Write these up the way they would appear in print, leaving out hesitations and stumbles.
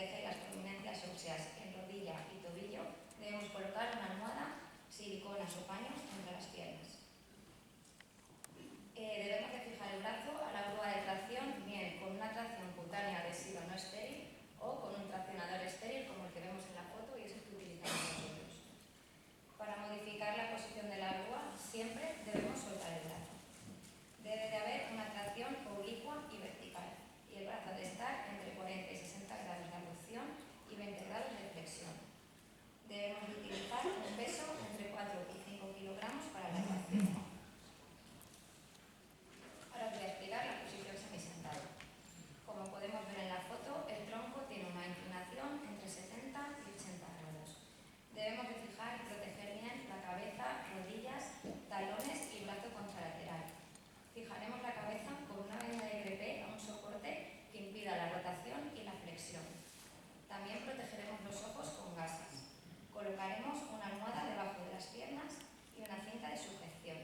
protege las prominencias óseas en rodilla y tobillo, debemos colocar una almohada, siliconas o paños entre las piernas. Debemos de fijar el brazo a la grúa de tracción, bien con una tracción cutánea adhesiva no estéril o con un traccionador estéril como el que vemos en la foto y es el que utilizamos nosotros. Para modificar la posición de la grúa siempre debemos soltar el brazo. Debe de haber una tracción oblicua y vertical y el brazo debe estar entre 40 y 60 grados de abducción y 20 grados de flexión. Debemos de utilizar un peso entre 4 y 5 kilogramos para la tracción. Ahora os voy a explicar la posición semisentado. Como podemos ver en la foto, el tronco tiene una inclinación entre 70 y 80 grados. Debemos de fijar y proteger bien la cabeza, rodillas, talones y brazo contralateral. Fijaremos la cabeza con una venda de crepé a un soporte que impida la rotación y la flexión. También protegeremos los ojos con gasas. Colocaremos una almohada debajo de las piernas y una cinta de sujeción.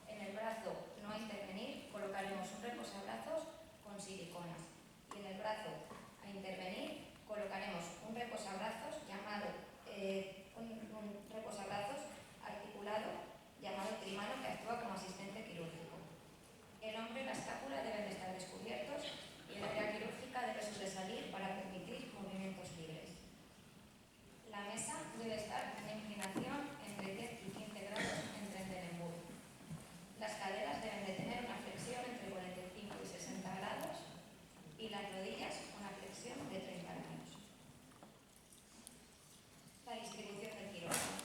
En el brazo no a intervenir colocaremos un reposabrazos con siliconas y en el brazo a intervenir colocaremos un reposabrazos un reposabrazos articulado llamado trimano que actúa como asistente quirúrgico. El hombro y la escápula deben de estar descubiertos y el área quirúrgica debe sobresalir para permitir movimientos libres. La mesa debe estar en una inclinación entre 10 y 15 grados entre el Denenburg. Las caderas deben de tener una flexión entre 45 y 60 grados y las rodillas una flexión de 30 grados. La distribución del quirófano.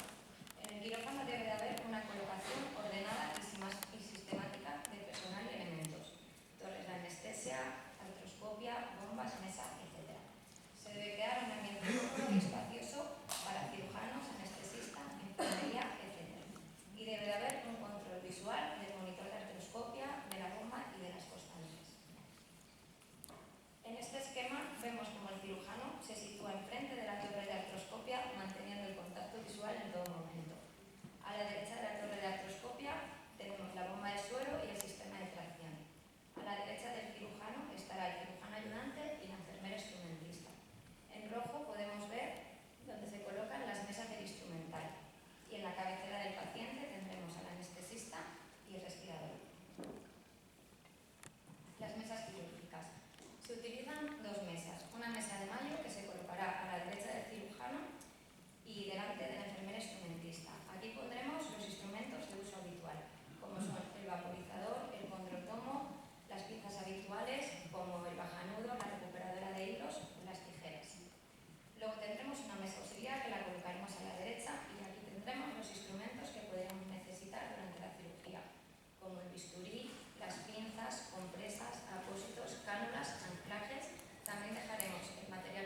En el quirófano debe de haber una colocación ordenada y sistemática de personal y elementos. Torres de anestesia, artroscopia, bombas, mesa, etc. Se debe crear un ambiente cómodo y espacioso para cirujanos, anestesistas, enfermería, etc. Y debe de haber un control visual del monitor de artroscopia, de la bomba y de las constantes. En este esquema vemos como el cirujano se sitúa enfrente de la torre de artroscopia manteniendo el contacto visual en todo momento. A la derecha de la torre de artroscopia tenemos la bomba de suero y el sistema de tracción. A la derecha del cirujano estará el cirujano ayudante y la enfermera instrumentista. En rojo podemos ver donde se colocan las mesas del instrumental y en la cabecera del paciente tendremos al anestesista y el respirador. Las mesas quirúrgicas. Se utilizan dos mesas, una mesa de mayo que se colocará a la derecha del cirujano y delante de la enfermera instrumentista. Aquí pondremos los instrumentos de uso habitual, como son el vaporizador, el condrotomo, las pinzas habituales como el bajanudo, la recuperadora de hilos o las tijeras. Luego tendremos una mesa auxiliar que la colocaremos a la derecha y aquí tendremos los instrumentos que podríamos necesitar durante la cirugía, como el bisturí, las pinzas, compresas, apósitos, cánulas, anclajes. También dejaremos el material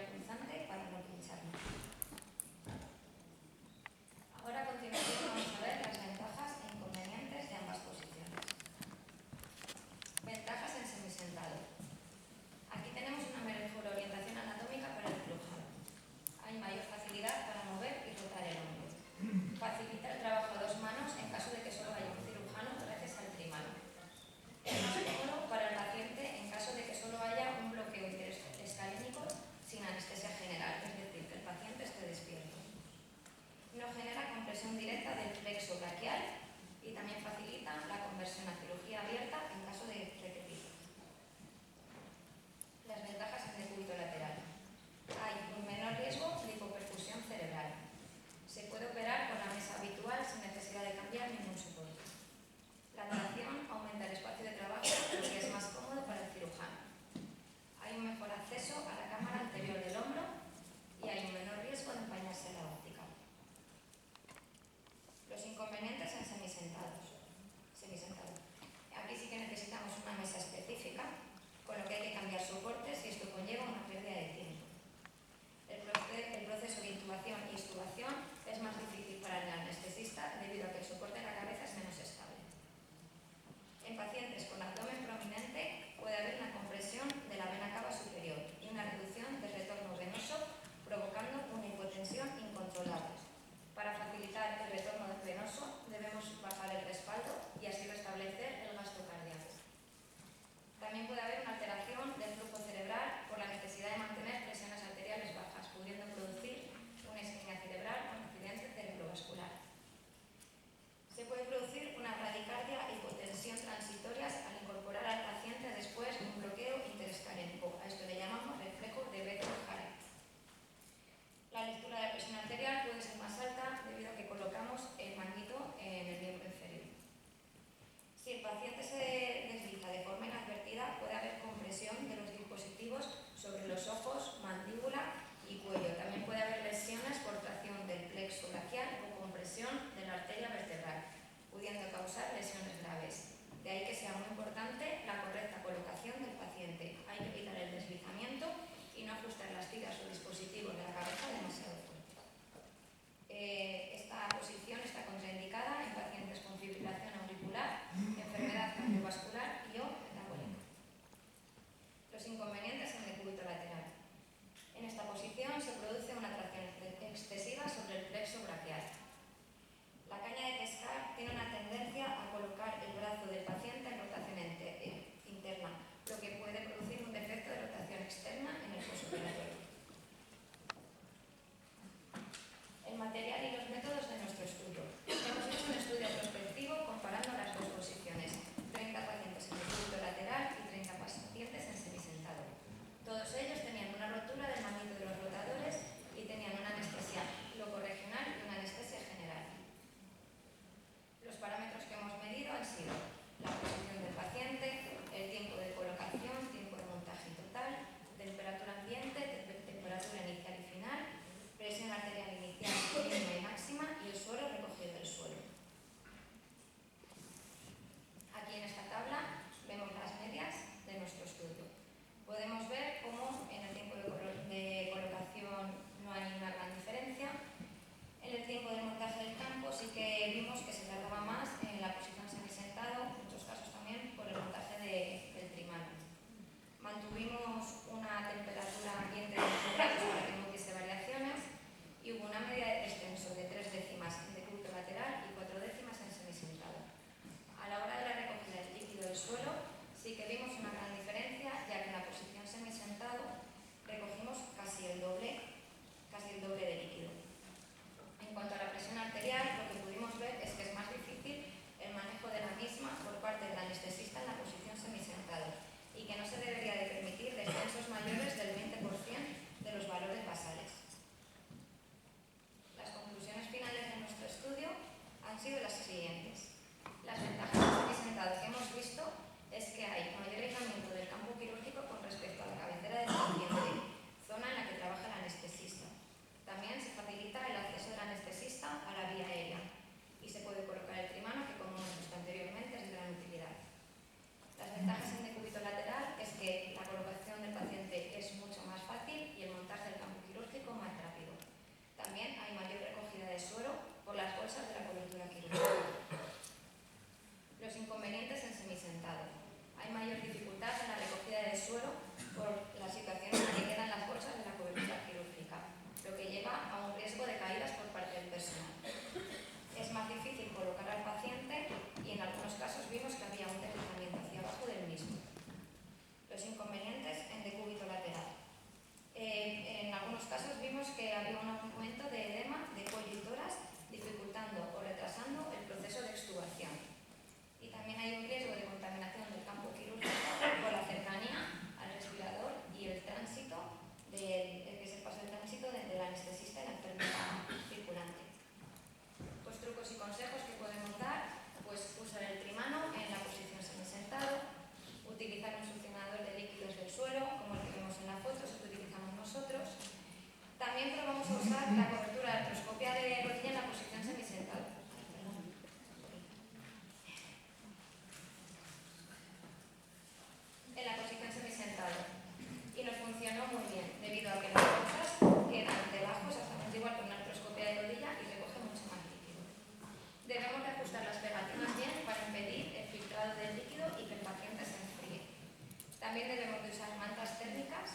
de usar mantas térmicas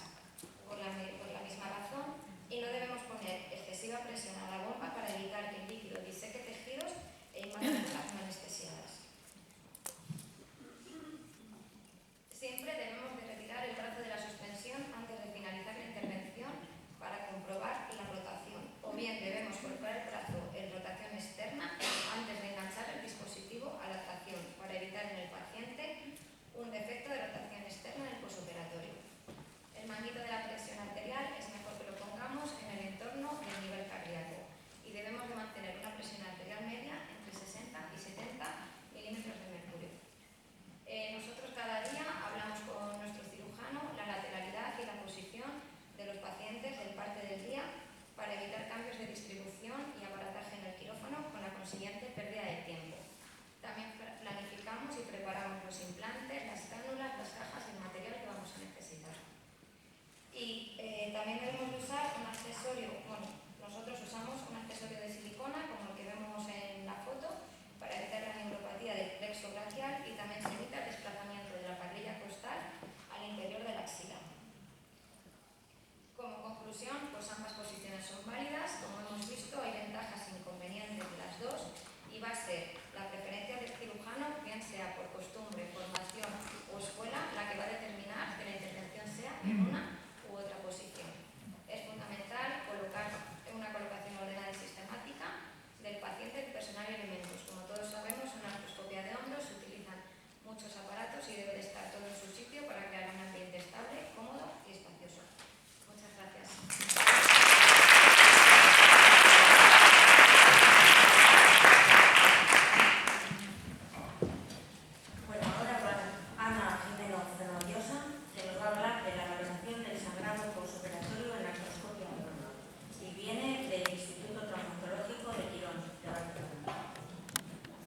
por la misma razón y no debemos poner excesiva presión a la bomba para evitar que el líquido diseque tejidos e invada las no anestesiadas.